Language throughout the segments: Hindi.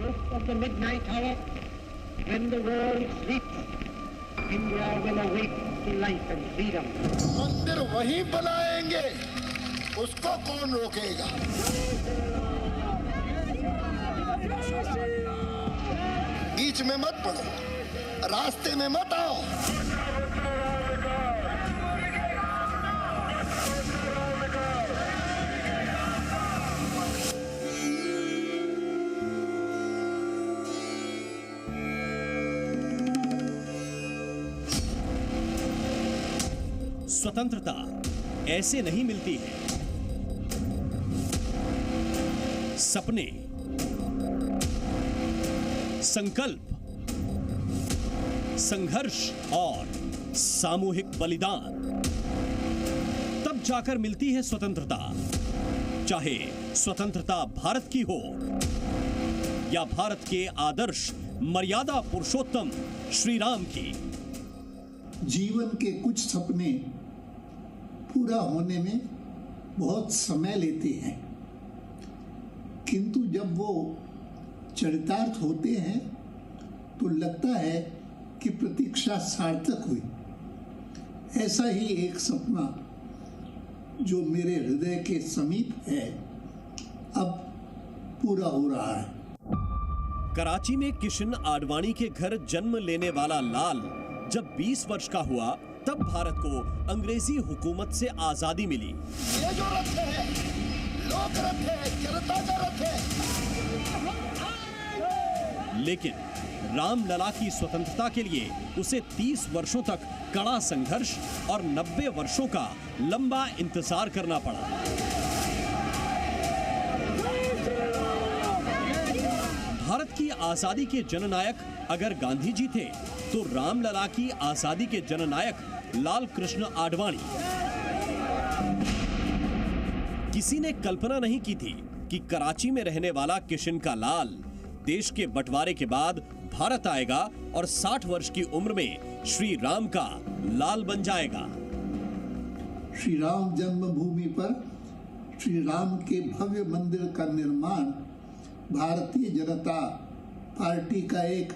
stroke of the midnight hour, when the world sleeps, India will awake to life and freedom. मंदिर वहीं बनाएंगे, उसको कौन रोकेगा? बीच में मत पड़ो, रास्ते में मत आओ। स्वतंत्रता ऐसे नहीं मिलती है। सपने, संकल्प, संघर्ष और सामूहिक बलिदान, तब जाकर मिलती है स्वतंत्रता। चाहे स्वतंत्रता भारत की हो या भारत के आदर्श मर्यादा पुरुषोत्तम श्री राम की। जीवन के कुछ सपने पूरा होने में बहुत समय लेते हैं, किंतु जब वो चरितार्थ होते हैं तो लगता है कि प्रतीक्षा सार्थक हुई। ऐसा ही एक सपना जो मेरे हृदय के समीप है, अब पूरा हो रहा है। कराची में किशन आडवाणी के घर जन्म लेने वाला लाल जब 20 वर्ष का हुआ, तब भारत को अंग्रेजी हुकूमत से आजादी मिली। ये जो रथ है, लोक रथ है, जनता का रथ है। लेकिन रामलला की स्वतंत्रता के लिए उसे 30 वर्षों तक कड़ा संघर्ष और 90 वर्षों का लंबा इंतजार करना पड़ा। भारत की आजादी के जननायक अगर गांधी जी थे, तो रामलला की आजादी के जननायक लाल कृष्ण आडवाणी। किसी ने कल्पना नहीं की थी कि कराची में रहने वाला किशन का लाल देश के बंटवारे के बाद भारत आएगा और 60 वर्ष की उम्र में श्री राम का लाल बन जाएगा। श्री राम जन्मभूमि पर श्री राम के भव्य मंदिर का निर्माण भारतीय जनता पार्टी का एक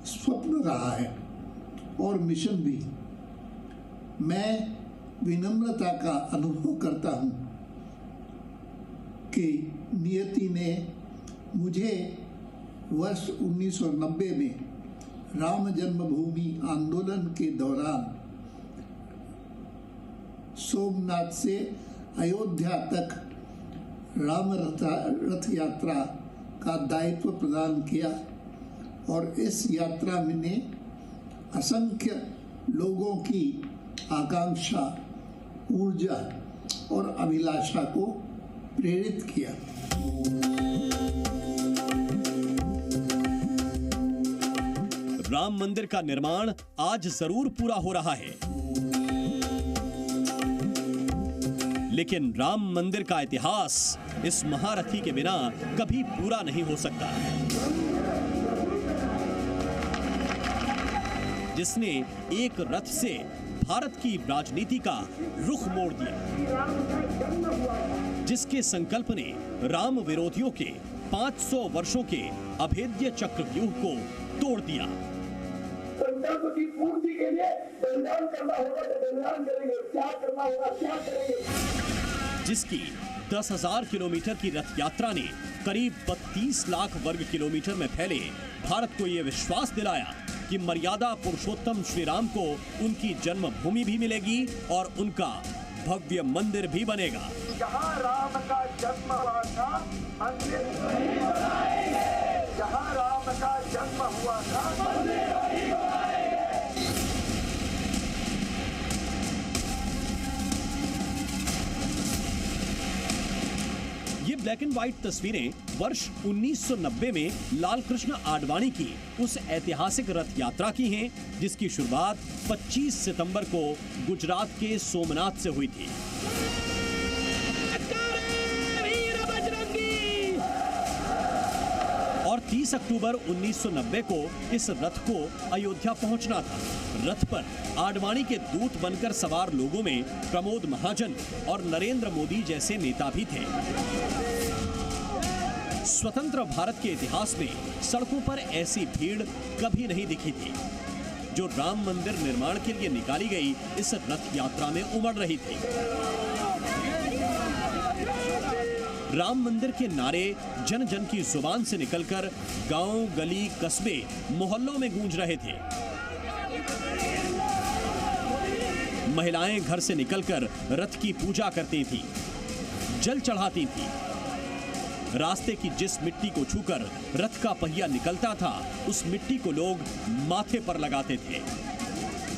स्वप्न रहा है और मिशन भी। मैं विनम्रता का अनुभव करता हूं कि नियति ने मुझे वर्ष 1990 में राम जन्मभूमि आंदोलन के दौरान सोमनाथ से अयोध्या तक राम रथ यात्रा का दायित्व प्रदान किया और इस यात्रा में ने असंख्य लोगों की आकांक्षा, ऊर्जा और अभिलाषा को प्रेरित किया। राम मंदिर का निर्माण आज जरूर पूरा हो रहा है, लेकिन राम मंदिर का इतिहास इस महारथी के बिना कभी पूरा नहीं हो सकता, जिसने एक रथ से भारत की राजनीति का रुख मोड़ दिया, जिसके संकल्प ने राम विरोधियों के 500 वर्षों के अभेद्य चक्रव्यूह को तोड़ दिया। संकल्प की पूर्ति के लिए बलिदान करना होगा तो बलिदान करेंगे, क्या करना होगा क्या करेंगे। जिसकी 10,000 किलोमीटर की रथ यात्रा ने करीब 32 लाख वर्ग किलोमीटर में फैले भारत को यह विश्वास दिलाया कि मर्यादा पुरुषोत्तम श्री राम को उनकी जन्मभूमि भी मिलेगी और उनका भव्य मंदिर भी बनेगा। जहाँ राम का जन्म हुआ था, मंदिर वहीं बनाएंगे। जहाँ राम का जन्म हुआ था, मंदिर वहीं बनाएंगे। ये ब्लैक एंड व्हाइट तस्वीरें वर्ष 1990 में लाल कृष्ण आडवाणी की उस ऐतिहासिक रथ यात्रा की हैं, जिसकी शुरुआत 25 सितंबर को गुजरात के सोमनाथ से हुई थी। और 30 अक्टूबर 1990 को इस रथ को अयोध्या पहुंचना था। रथ पर आडवाणी के दूत बनकर सवार लोगों में प्रमोद महाजन और नरेंद्र मोदी जैसे नेता भी थे। स्वतंत्र भारत के इतिहास में सड़कों पर ऐसी भीड़ कभी नहीं दिखी थी जो राम मंदिर निर्माण के लिए निकाली गई इस रथ यात्रा में उमड़ रही थी। राम मंदिर के नारे जन जन की जुबान से निकलकर गांव, गली, कस्बे, मोहल्लों में गूंज रहे थे। महिलाएं घर से निकलकर रथ की पूजा करती थीं, जल चढ़ाती थीं। रास्ते की जिस मिट्टी को छूकर रथ का पहिया निकलता था, उस मिट्टी को लोग माथे पर लगाते थे।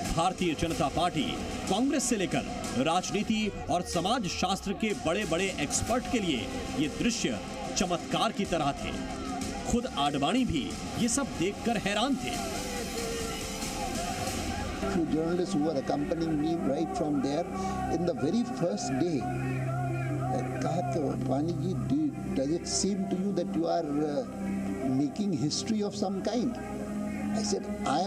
भारतीय जनता पार्टी कांग्रेस से लेकर राजनीति और समाज शास्त्र के बड़े बड़े एक्सपर्ट के लिए ये दृश्य चमत्कार की तरह थे। खुद आडवाणी भी ये सब देखकर हैरान थे। Few journalists who were accompanying me right from there in the very first day कहा कि वानी जी, does it seem to you that you are making history of some kind? I said, I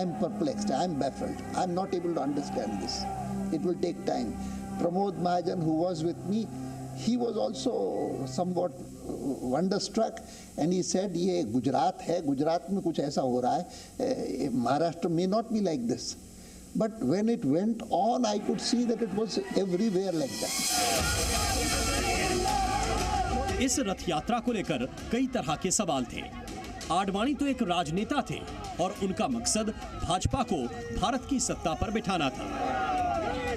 am perplexed, I am baffled, I am not able to understand this. It will take time. Pramod Mahajan, who was with me, he was also somewhat wonderstruck and he said, ये गुजरात है, गुजरात में कुछ ऐसा हो रहा है, Maharashtra may not be like this. But when it went on, I could see that it was everywhere like that. इस रथ यात्रा को लेकर कई तरह के सवाल थे। आडवाणी तो एक राजनेता थे और उनका मकसद भाजपा को भारत की सत्ता पर बिठाना था।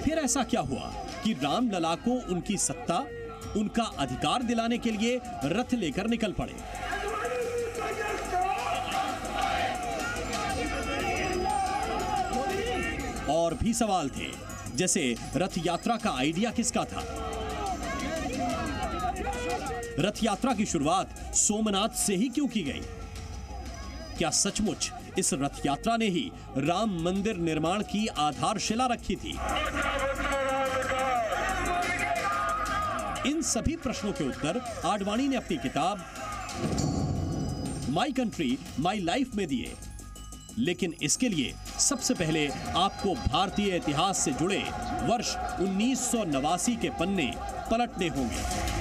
फिर ऐसा क्या हुआ कि रामलला को उनकी सत्ता, उनका अधिकार दिलाने के लिए रथ लेकर निकल पड़े। और भी सवाल थे, जैसे रथ यात्रा का आइडिया किसका था? रथ यात्रा की शुरुआत सोमनाथ से ही क्यों की गई? क्या सचमुच इस रथ यात्रा ने ही राम मंदिर निर्माण की आधारशिला रखी थी? इन सभी प्रश्नों के उत्तर आडवाणी ने अपनी किताब माई कंट्री माई लाइफ में दिए। लेकिन इसके लिए सबसे पहले आपको भारतीय इतिहास से जुड़े वर्ष 1989 के पन्ने पलटने होंगे।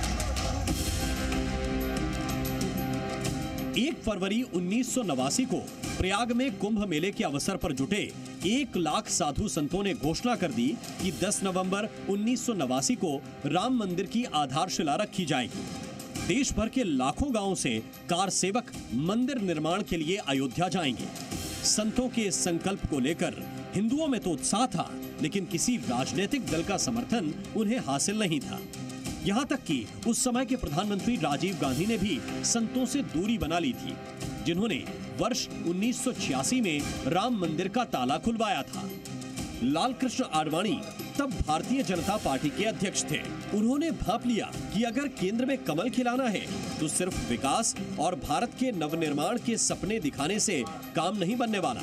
1 फरवरी 1989 को प्रयाग में कुंभ मेले के अवसर पर जुटे 1 लाख साधु संतों ने घोषणा कर दी कि 10 नवंबर 1989 को राम मंदिर की आधारशिला रखी जाएगी। देश भर के लाखों गांवों से कार सेवक मंदिर निर्माण के लिए अयोध्या जाएंगे। संतों के इस संकल्प को लेकर हिंदुओं में तो उत्साह था, लेकिन किसी राजनीतिक दल का समर्थन उन्हें हासिल नहीं था। यहाँ तक कि उस समय के प्रधानमंत्री राजीव गांधी ने भी संतों से दूरी बना ली थी, जिन्होंने वर्ष 1986 में राम मंदिर का ताला खुलवाया था। लाल कृष्ण आडवाणी तब भारतीय जनता पार्टी के अध्यक्ष थे। उन्होंने भांप लिया कि अगर केंद्र में कमल खिलाना है तो सिर्फ विकास और भारत के नवनिर्माण के सपने दिखाने से काम नहीं बनने वाला।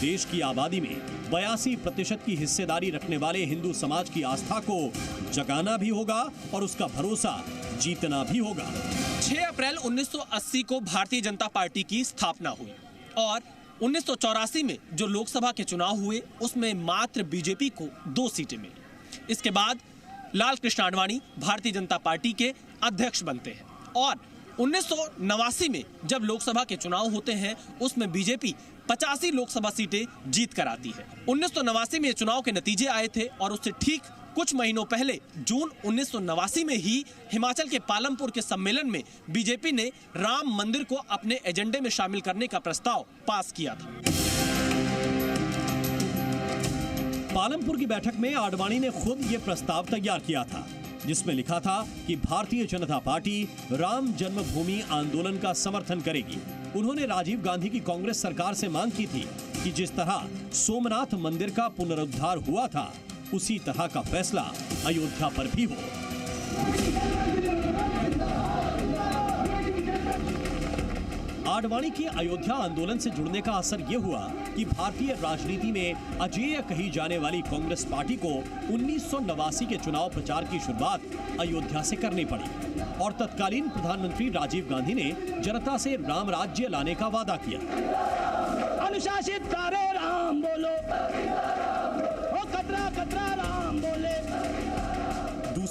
देश की आबादी में 82% की हिस्सेदारी रखने वाले हिंदू समाज की आस्था को जगाना भी होगा और उसका भरोसा जीतना भी होगा। 6 अप्रैल 1980 को भारतीय जनता पार्टी की स्थापना हुई और 1984 में जो लोकसभा के चुनाव हुए उसमें मात्र बीजेपी को 2 सीटें मिली। इसके बाद लाल कृष्ण आडवाणी भारतीय जनता पार्टी के अध्यक्ष बनते हैं और 1989 में जब लोकसभा के चुनाव होते हैं उसमें बीजेपी 85 लोकसभा सीटें जीत कर आती है। 1989 में चुनाव के नतीजे आए थे और उससे ठीक कुछ महीनों पहले जून 1989 में ही हिमाचल के पालमपुर के सम्मेलन में बीजेपी ने राम मंदिर को अपने एजेंडे में शामिल करने का प्रस्ताव पास किया था। पालमपुर की बैठक में आडवाणी ने खुद ये प्रस्ताव तैयार किया था, जिसमें लिखा था कि भारतीय जनता पार्टी राम जन्मभूमि आंदोलन का समर्थन करेगी। उन्होंने राजीव गांधी की कांग्रेस सरकार से मांग की थी कि जिस तरह सोमनाथ मंदिर का पुनरुद्धार हुआ था, उसी तरह का फैसला अयोध्या पर भी हो। आडवाणी के अयोध्या आंदोलन से जुड़ने का असर यह हुआ कि भारतीय राजनीति में अजेय कही जाने वाली कांग्रेस पार्टी को 1989 के चुनाव प्रचार की शुरुआत अयोध्या से करनी पड़ी और तत्कालीन प्रधानमंत्री राजीव गांधी ने जनता से राम राज्य लाने का वादा किया। अनुशासित करे राम बोलो, ओ कतरा कतरा राम बोले।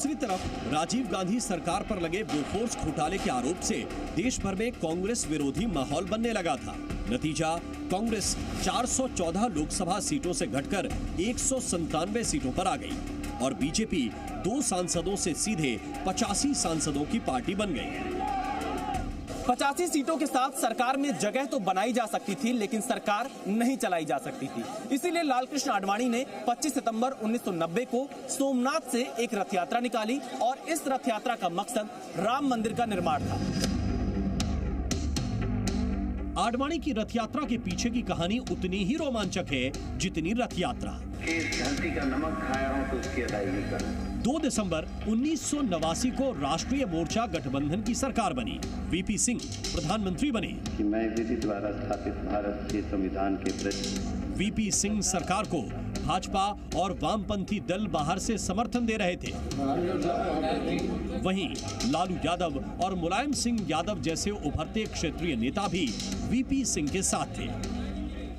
दूसरी तरफ राजीव गांधी सरकार पर लगे बोफोर्स घोटाले के आरोप से देश भर में कांग्रेस विरोधी माहौल बनने लगा था। नतीजा, कांग्रेस 414 लोकसभा सीटों से घटकर 197 सीटों पर आ गई और बीजेपी 2 सांसदों से सीधे 85 सांसदों की पार्टी बन गई। 85 सीटों के साथ सरकार में जगह तो बनाई जा सकती थी, लेकिन सरकार नहीं चलाई जा सकती थी। इसीलिए लालकृष्ण आडवाणी ने 25 सितंबर 1990 को सोमनाथ से एक रथ यात्रा निकाली और इस रथ यात्रा का मकसद राम मंदिर का निर्माण था। आडवाणी की रथ यात्रा के पीछे की कहानी उतनी ही रोमांचक है जितनी रथ यात्रा। इस धरती का नमक खाया हूं तो उसकी अदायगी कर। 2 दिसंबर 1989 को राष्ट्रीय मोर्चा गठबंधन की सरकार बनी। वीपी सिंह प्रधानमंत्री बने। कि मैं विधि द्वारा स्थापित भारत के संविधान के प्रति। वीपी सिंह सरकार को भाजपा और वामपंथी दल बाहर से समर्थन दे रहे थे। वहीं लालू यादव और मुलायम सिंह यादव जैसे उभरते क्षेत्रीय नेता भी वीपी सिंह के साथ थे।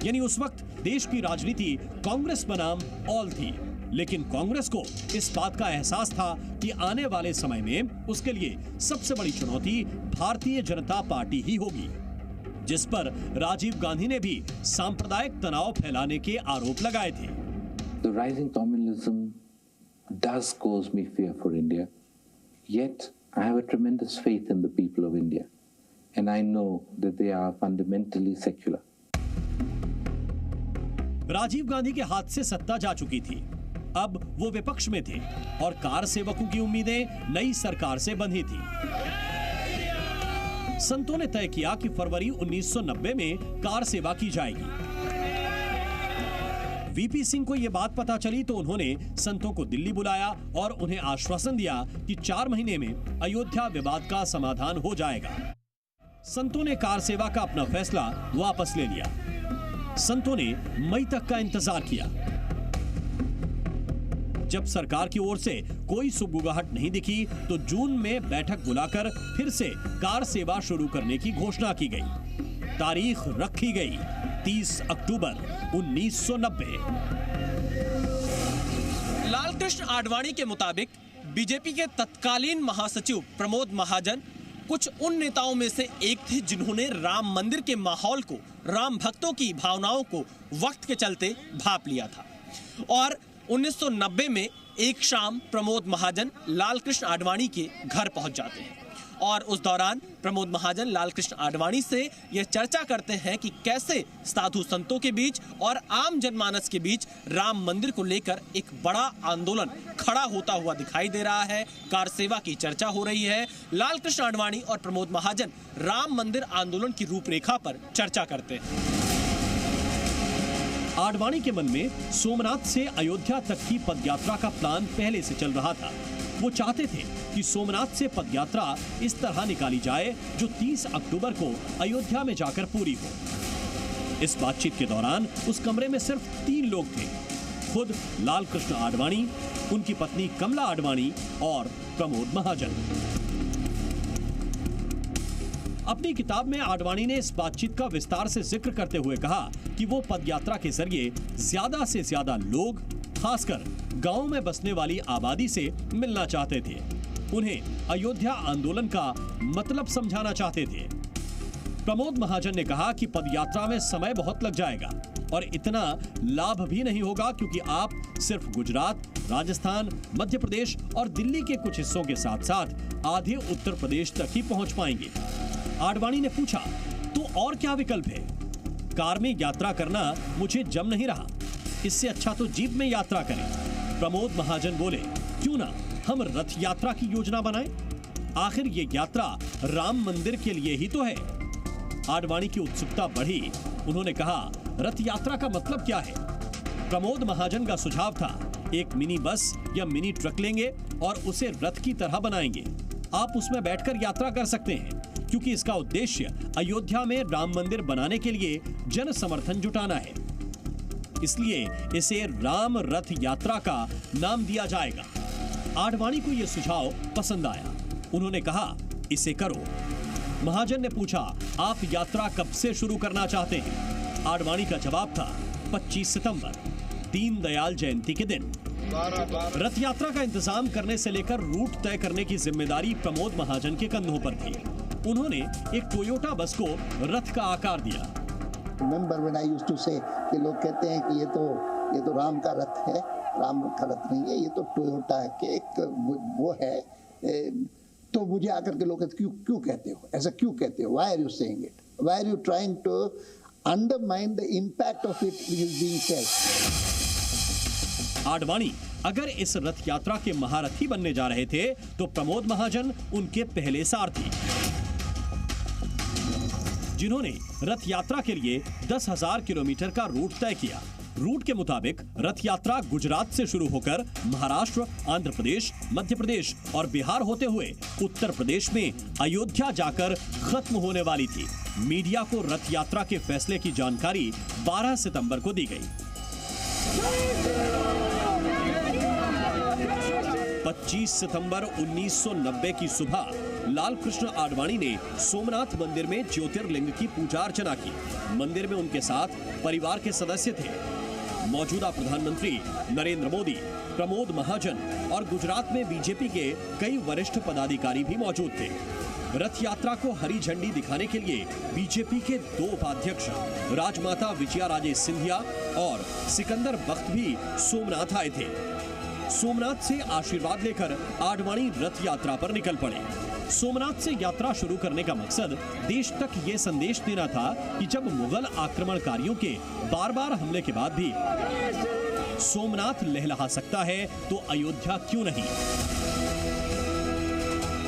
यानी उस वक्त देश की राजनीति कांग्रेस बनाम ऑल थी, लेकिन कांग्रेस को इस बात का एहसास था कि आने वाले समय में उसके लिए सबसे बड़ी चुनौती भारतीय जनता पार्टी ही होगी, जिस पर राजीव गांधी ने भी सांप्रदायिक तनाव फैलाने के आरोप लगाए थे। The rising communalism does cause me fear for India, yet I have a tremendous faith in the people of India, and I know that they are fundamentally secular. Rajiv Gandhi के हाथ से सत्ता जा चुकी थी। अब वो विपक्ष में थे और कार सेवकों की उम्मीदें नई सरकार से बंधी थी। संतों ने तय किया कि फरवरी 1990 में कार सेवा की जाएगी। वीपी सिंह को यह बात पता चली तो उन्होंने संतों को दिल्ली बुलाया और उन्हें आश्वासन दिया कि 4 महीने में अयोध्या विवाद का समाधान हो जाएगा। संतों ने कार सेवा का अपना फैसला वापस ले लिया। संतों ने मई तक का इंतजार किया। जब सरकार की ओर से कोई सुगबुगाहट नहीं दिखी तो जून में बैठक बुलाकर फिर से कार सेवा शुरू करने की घोषणा की गई। तारीख रखी गई 30 अक्टूबर 1990। लालकृष्ण आडवाणी के मुताबिक बीजेपी के तत्कालीन महासचिव प्रमोद महाजन कुछ उन नेताओं में से एक थे जिन्होंने राम मंदिर के माहौल को, राम भक्तों की भावनाओं को वक्त के चलते भांप लिया था। और 1990 में एक शाम प्रमोद महाजन लालकृष्ण आडवाणी के घर पहुंच जाते हैं और उस दौरान प्रमोद महाजन लालकृष्ण आडवाणी से यह चर्चा करते हैं कि कैसे साधु संतों के बीच और आम जनमानस के बीच राम मंदिर को लेकर एक बड़ा आंदोलन खड़ा होता हुआ दिखाई दे रहा है। कार सेवा की चर्चा हो रही है। लालकृष्ण आडवाणी और प्रमोद महाजन राम मंदिर आंदोलन की रूपरेखा पर चर्चा करते हैं। आडवाणी के मन में सोमनाथ से अयोध्या तक की पदयात्रा का प्लान पहले से चल रहा था। वो चाहते थे कि सोमनाथ से पदयात्रा इस तरह निकाली जाए जो 30 अक्टूबर को अयोध्या में जाकर पूरी हो। इस बातचीत के दौरान उस कमरे में सिर्फ 3 लोग थे, खुद लालकृष्ण आडवाणी, उनकी पत्नी कमला आडवाणी और प्रमोद महाजन। अपनी किताब में आडवाणी ने इस बातचीत का विस्तार से जिक्र करते हुए कहा कि वो पदयात्रा के जरिए ज्यादा से ज्यादा लोग, खासकर गांव में बसने वाली आबादी से मिलना चाहते थे। उन्हें अयोध्या आंदोलन का मतलब समझाना चाहते थे। प्रमोद महाजन ने कहा कि पदयात्रा में समय बहुत लग जाएगा और इतना लाभ भी नहीं होगा क्योंकि आप सिर्फ गुजरात, राजस्थान, मध्य प्रदेश और दिल्ली के कुछ हिस्सों के साथ साथ आधे उत्तर प्रदेश तक ही पहुंच पाएंगे। आडवाणी ने पूछा, तो और क्या विकल्प है? कार में यात्रा करना मुझे जम नहीं रहा, इससे अच्छा तो जीप में यात्रा करें। प्रमोद महाजन बोले, क्यों ना हम रथ यात्रा की योजना बनाएं? आखिर ये यात्रा राम मंदिर के लिए ही तो है। आडवाणी की उत्सुकता बढ़ी। उन्होंने कहा, रथ यात्रा का मतलब क्या है? प्रमोद महाजन का सुझाव था, एक मिनी बस या मिनी ट्रक लेंगे और उसे रथ की तरह बनाएंगे। आप उसमें बैठकर यात्रा कर सकते हैं क्योंकि इसका उद्देश्य अयोध्या में राम मंदिर बनाने के लिए जन समर्थन जुटाना है। इसलिए इसे राम रथ यात्रा का नाम दिया जाएगा। आडवाणी को यह सुझाव पसंद आया। उन्होंने कहा, इसे करो। महाजन ने पूछा, आप यात्रा कब से शुरू करना चाहते हैं? आडवाणी का जवाब था, 25 सितंबर, दीनदयाल जयंती के दिन। रथ यात्रा का इंतजाम करने से लेकर रूट तय करने की जिम्मेदारी प्रमोद महाजन के कंधों पर थी। उन्होंने एक टोयोटा बस को रथ का आकार दिया। Remember when I used to say कि लोग कहते हैं कि ये तो राम का रथ है, राम का रथ नहीं है, ये तो टोयोटा के एक वो है। तो मुझे आकर के लोग क्यों कहते हो, ऐसा क्यों कहते हो? Why are you saying it? Why are you trying to undermine the impact of it which is being said? Advani अगर इस रथ यात्रा के महारथी बनने जा रहे थे तो प्रमोद महाजन उनके पहले सारथी, जिन्होंने रथ यात्रा के लिए 10,000 किलोमीटर का रूट तय किया। रूट के मुताबिक रथ यात्रा गुजरात से शुरू होकर महाराष्ट्र, आंध्र प्रदेश, मध्य प्रदेश और बिहार होते हुए उत्तर प्रदेश में अयोध्या जाकर खत्म होने वाली थी। मीडिया को रथ यात्रा के फैसले की जानकारी 12 सितंबर को दी गई। 25 सितंबर 1990 की सुबह लाल कृष्ण आडवाणी ने सोमनाथ मंदिर में ज्योतिर्लिंग की पूजा अर्चना की। मंदिर में उनके साथ परिवार के सदस्य थे। मौजूदा प्रधानमंत्री नरेंद्र मोदी, प्रमोद महाजन और गुजरात में बीजेपी के कई वरिष्ठ पदाधिकारी भी मौजूद थे। रथ यात्रा को हरी झंडी दिखाने के लिए बीजेपी के 2 उपाध्यक्ष राजमाता विजया राजे सिंधिया और सिकंदर बख्त भी सोमनाथ आए थे। सोमनाथ से आशीर्वाद लेकर आडवाणी रथ यात्रा पर निकल पड़े। सोमनाथ से यात्रा शुरू करने का मकसद देश तक ये संदेश देना था कि जब मुगल आक्रमणकारियों के बार-बार हमले के बाद भी सोमनाथ लहलहा सकता है तो अयोध्या क्यों नहीं।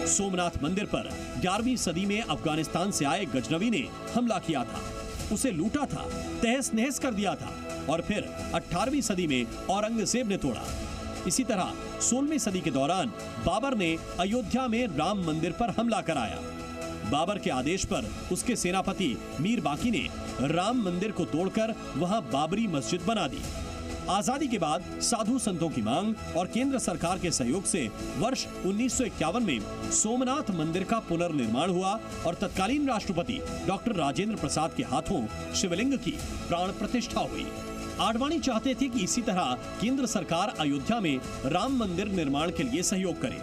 सोमनाथ मंदिर पर 11वीं सदी में अफगानिस्तान से आए गजनवी ने हमला किया था, उसे लूटा था, तहस नहस कर दिया था और फिर 18वीं सदी में औरंगजेब ने तोड़ा। इसी तरह 16वीं सदी के दौरान बाबर ने अयोध्या में राम मंदिर पर हमला कराया। बाबर के आदेश पर उसके सेनापति मीर बाकी ने राम मंदिर को तोड़कर वहां बाबरी मस्जिद बना दी। आजादी के बाद साधु संतों की मांग और केंद्र सरकार के सहयोग से वर्ष 1951 में सोमनाथ मंदिर का पुनर्निर्माण हुआ और तत्कालीन राष्ट्रपति डॉक्टर राजेंद्र प्रसाद के हाथों शिवलिंग की प्राण प्रतिष्ठा हुई। आडवाणी चाहते थे कि इसी तरह केंद्र सरकार अयोध्या में राम मंदिर निर्माण के लिए सहयोग करे।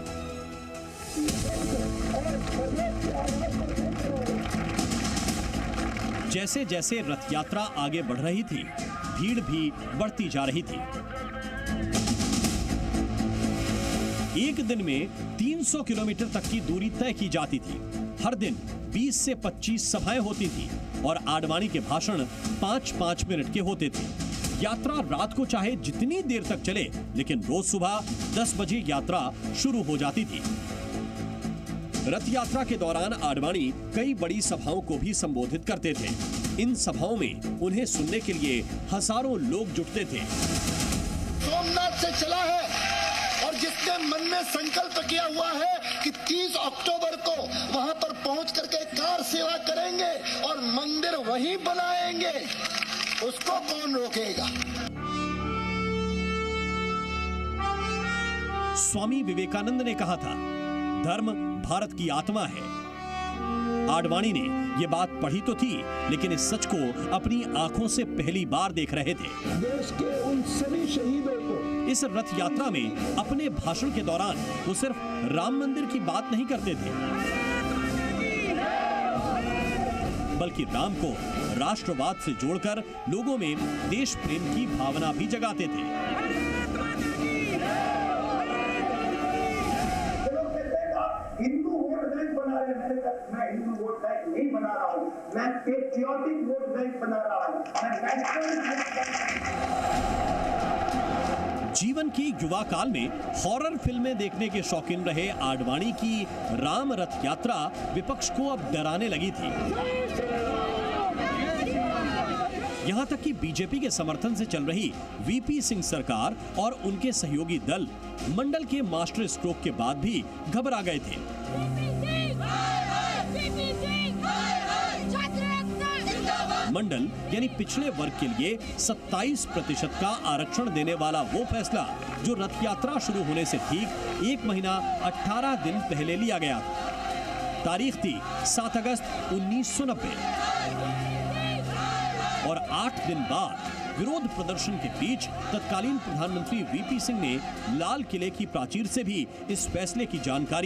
जैसे जैसे रथ यात्रा आगे बढ़ रही थी, भीड़ भी बढ़ती जा रही थी। एक दिन में 300 किलोमीटर तक की दूरी तय की जाती थी। हर दिन 20 से 25 सभाएं होती थी और आडवाणी के भाषण 5-5 मिनट के होते थे। यात्रा रात को चाहे जितनी देर तक चले, लेकिन रोज सुबह 10 बजे यात्रा शुरू हो जाती थी। रथ यात्रा के दौरान आडवाणी कई बड़ी सभाओं को भी संबोधित करते थे। इन सभाओं में उन्हें सुनने के लिए हजारों लोग जुटते थे। सोमनाथ से चला है और जिसने मन में संकल्प किया हुआ है कि 30 अक्टूबर को वहां पर पहुंच करके कार सेवा करेंगे और मंदिर वहीं बनाएंगे, उसको कौन रोकेगा। स्वामी विवेकानंद ने कहा था, धर्म भारत की आत्मा है। आडवाणी ने ये बात पढ़ी तो थी, लेकिन इस सच को अपनी आंखों से पहली बार देख रहे थे। देश के उन सभी शहीदों को इस रथ यात्रा में अपने भाषण के दौरान वो सिर्फ राम मंदिर की बात नहीं करते थे, बल्कि राम को राष्ट्रवाद से जोड़कर लोगों में देश प्रेम की भावना भी जगाते थे। हिंदू वोट बैंक बना रहे हैं, मैं हिंदू वोट बैंक नहीं बना रहा हूं, मैं पेट्रियोटिक वोट बैंक बना रहा हूं, मैं नेशनल। जीवन की युवा काल में हॉरर फिल्में देखने के शौकीन रहे आडवाणी की राम रथ यात्रा विपक्ष को अब डराने लगी थी। यहां तक कि बीजेपी के समर्थन से चल रही वीपी सिंह सरकार और उनके सहयोगी दल मंडल के मास्टर स्ट्रोक के बाद भी घबरा गए थे। मंडल यानी पिछड़े वर्ग के लिए 27% का आरक्षण देने वाला वो फैसला जो रथ यात्रा शुरू होने से ठीक 1 महीना 18 दिन पहले लिया गया था। तारीख थी 7 अगस्त 1990 और 8 दिन बाद विरोध प्रदर्शन के बीच तत्कालीन प्रधानमंत्री वीपी सिंह ने लाल किले की प्राचीर से भी इस फैसले की जानकारी